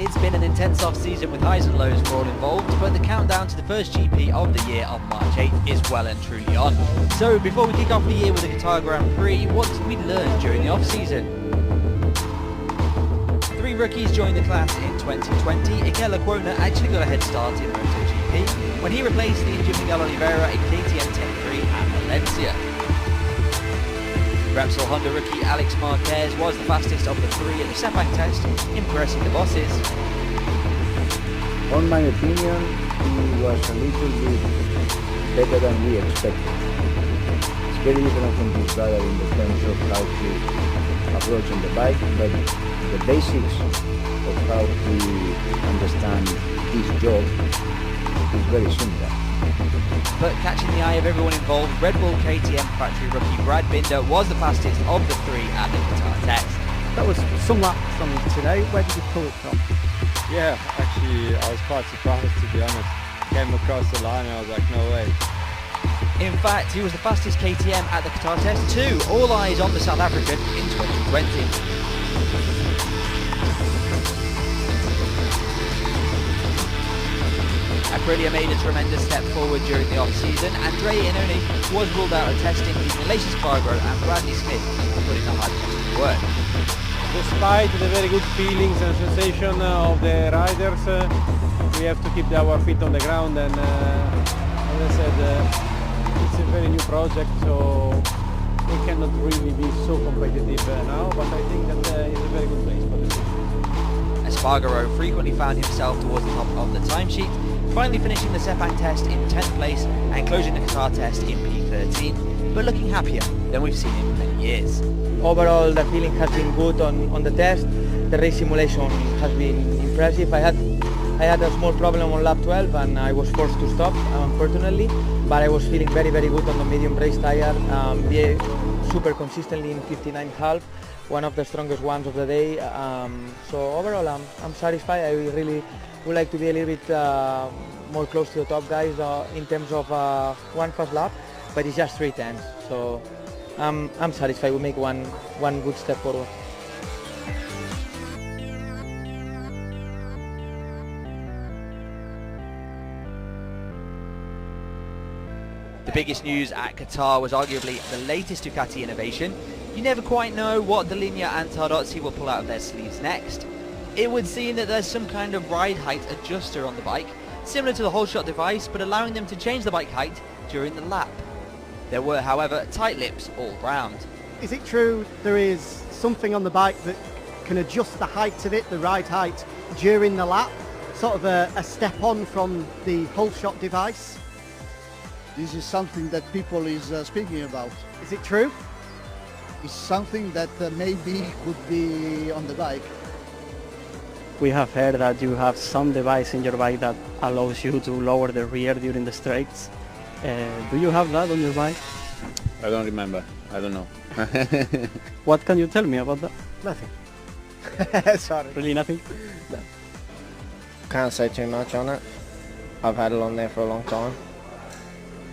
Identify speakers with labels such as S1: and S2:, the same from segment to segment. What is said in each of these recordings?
S1: It's been an intense off-season with highs and lows for all involved, but the countdown to the first GP of the year on March 8th is well and truly on. So before we kick off the year with the Qatar Grand Prix, what did we learn during the off-season? 3 rookies joined the class in 2020. Iker Lecuona actually got a head start in MotoGP when he replaced the injured Miguel Oliveira in KTM Tech 3 at Valencia. Repsol Honda rookie Alex Marquez was the fastest of the 3 at the Sepang test, impressing the bosses.
S2: On my opinion, he was a little bit better than we expected. It's very different from his brother in the terms of how to approach on the bike, but the basics of how he understands his job is very similar.
S1: But catching the eye of everyone involved, Red Bull KTM factory rookie Brad Binder was the fastest of the 3 at the Qatar test.
S3: That was some lap from today. Where did you pull it from?
S4: Yeah, actually I was quite surprised, to be honest. Came across the line and I was like, no way.
S1: In fact, he was the fastest KTM at the Qatar test too. All eyes on the South African in 2020. Aprilia made a tremendous step forward during the off-season. Andrea Iannone was ruled out of testing, leaving Aleix Espargaro and Bradley Smith putting the hard test to work.
S5: Despite the very good feelings and sensation of the riders, we have to keep our feet on the ground, and as I said, it's a very new project, so we cannot really be so competitive now, but I think that it's a very good place for the future.
S1: Espargaro frequently found himself towards the top of the timesheet, finally finishing the Sepang test in 10th place and closing the Qatar test in P13, but looking happier than we've seen in many years.
S6: Overall, the feeling has been good on the test. The race simulation has been impressive. I had a small problem on lap 12 and I was forced to stop, unfortunately, but I was feeling very good on the medium race tire, super consistently in 59.5, one of the strongest ones of the day. So overall, I'm satisfied. I really would like to be a little bit more close to the top guys in terms of one fast lap, but it's just 3 tenths. So I'm satisfied we make one good step forward.
S1: The biggest news at Qatar was arguably the latest Ducati innovation. You never quite know what the Linea and Tardozzi will pull out of their sleeves next. It would seem that there's some kind of ride height adjuster on the bike, similar to the whole shot device, but allowing them to change the bike height during the lap. There were, however, tight lips all round.
S3: Is it true there is something on the bike that can adjust the height of it, the ride height, during the lap? Sort of a step on from the whole shot device?
S7: This is something that people is speaking about.
S3: Is it true?
S7: It's something that maybe could be on the bike.
S8: We have heard that you have some device in your bike that allows you to lower the rear during the straights. Do you have that on your bike?
S2: I don't remember. I don't know.
S8: What can you tell me about that?
S3: Nothing. Sorry.
S8: Really nothing?
S6: No. Can't say too much on it. I've had it on there for a long time.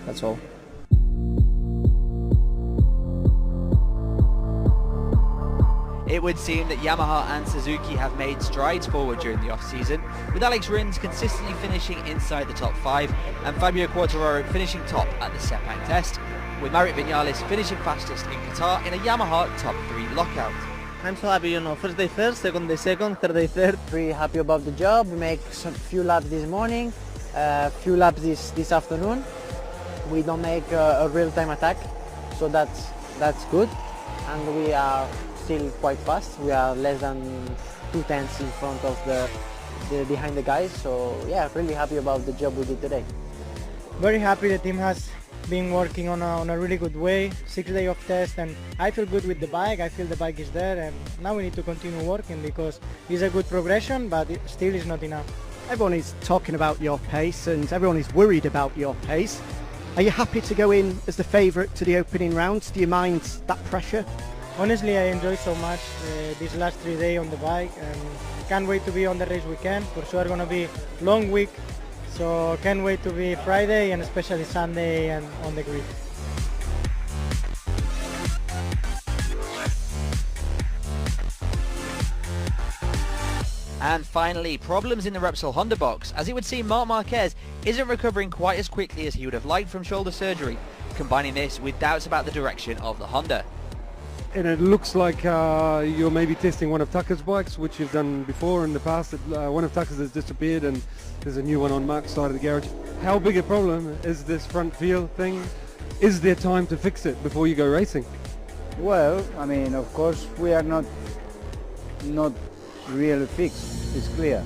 S6: That's all.
S1: It would seem that Yamaha and Suzuki have made strides forward during the off-season, with Alex Rins consistently finishing inside the top 5 and Fabio Quartararo finishing top at the Sepang test, with Maverick Vinales finishing fastest in Qatar in a Yamaha top 3 lockout.
S6: I'm so happy, first day first, second day second, third day third. Pretty happy about the job. We make some few laps this morning, few laps this afternoon. We don't make a real-time attack, so that's good, and we are still quite fast. We are less than 2 tenths in front of the behind the guys, so yeah, really happy about the job we did today.
S5: Very happy the team has been working on a really good way, 6 days of test, and I feel good with the bike. I feel the bike is there, and now we need to continue working because it's a good progression, but it still is not enough.
S3: Everyone is talking about your pace and everyone is worried about your pace. Are you happy to go in as the favourite to the opening rounds? Do you mind that pressure?
S5: Honestly, I enjoyed so much these last 3 days on the bike, and can't wait to be on the race weekend. For sure gonna be long week, so can't wait to be Friday and especially Sunday and on the grid.
S1: And finally, problems in the Repsol Honda box, as it would seem Marc Marquez isn't recovering quite as quickly as he would have liked from shoulder surgery, combining this with doubts about the direction of the Honda.
S9: And it looks like you're maybe testing one of Tucker's bikes, which you've done before in the past. One of Tucker's has disappeared and there's a new one on Mark's side of the garage. How big a problem is this front feel thing? Is there time to fix it before you go racing?
S2: Well, I mean, of course, we are not really fixed, it's clear.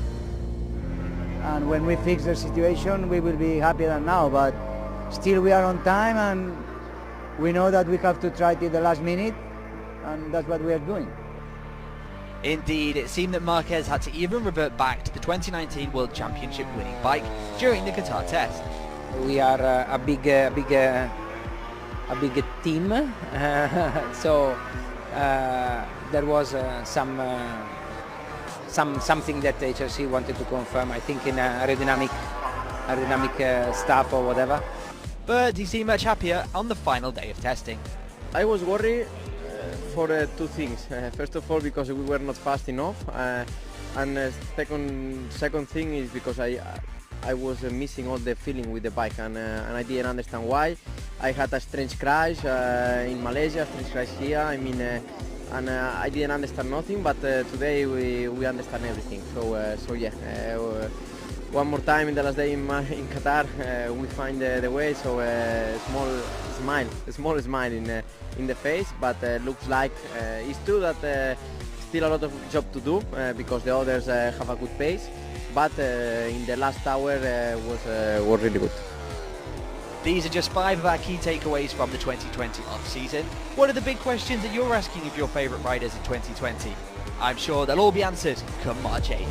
S2: And when we fix the situation, we will be happier than now, but still we are on time and we know that we have to try till the last minute, and that's what we are doing.
S1: Indeed, it seemed that Marquez had to even revert back to the 2019 World Championship winning bike during the Qatar test.
S10: We are a big team, so there was something that HRC wanted to confirm, I think, in aerodynamic stuff or whatever.
S1: But he seemed much happier on the final day of testing.
S6: I was worried for two things. First of all, because we were not fast enough, and second thing is because I was missing all the feeling with the bike, and I didn't understand why. I had a strange crash in Malaysia, a strange crash here. I mean, and I didn't understand nothing. But today we understand everything. So yeah. One more time in the last day in Qatar, we find the way. So a small smile in the face, but looks like it's true that still a lot of job to do because the others have a good pace, but in the last hour was really good.
S1: These are just 5 of our key takeaways from the 2020 off-season. What are the big questions that you're asking of your favourite riders in 2020? I'm sure they'll all be answered come March 8th.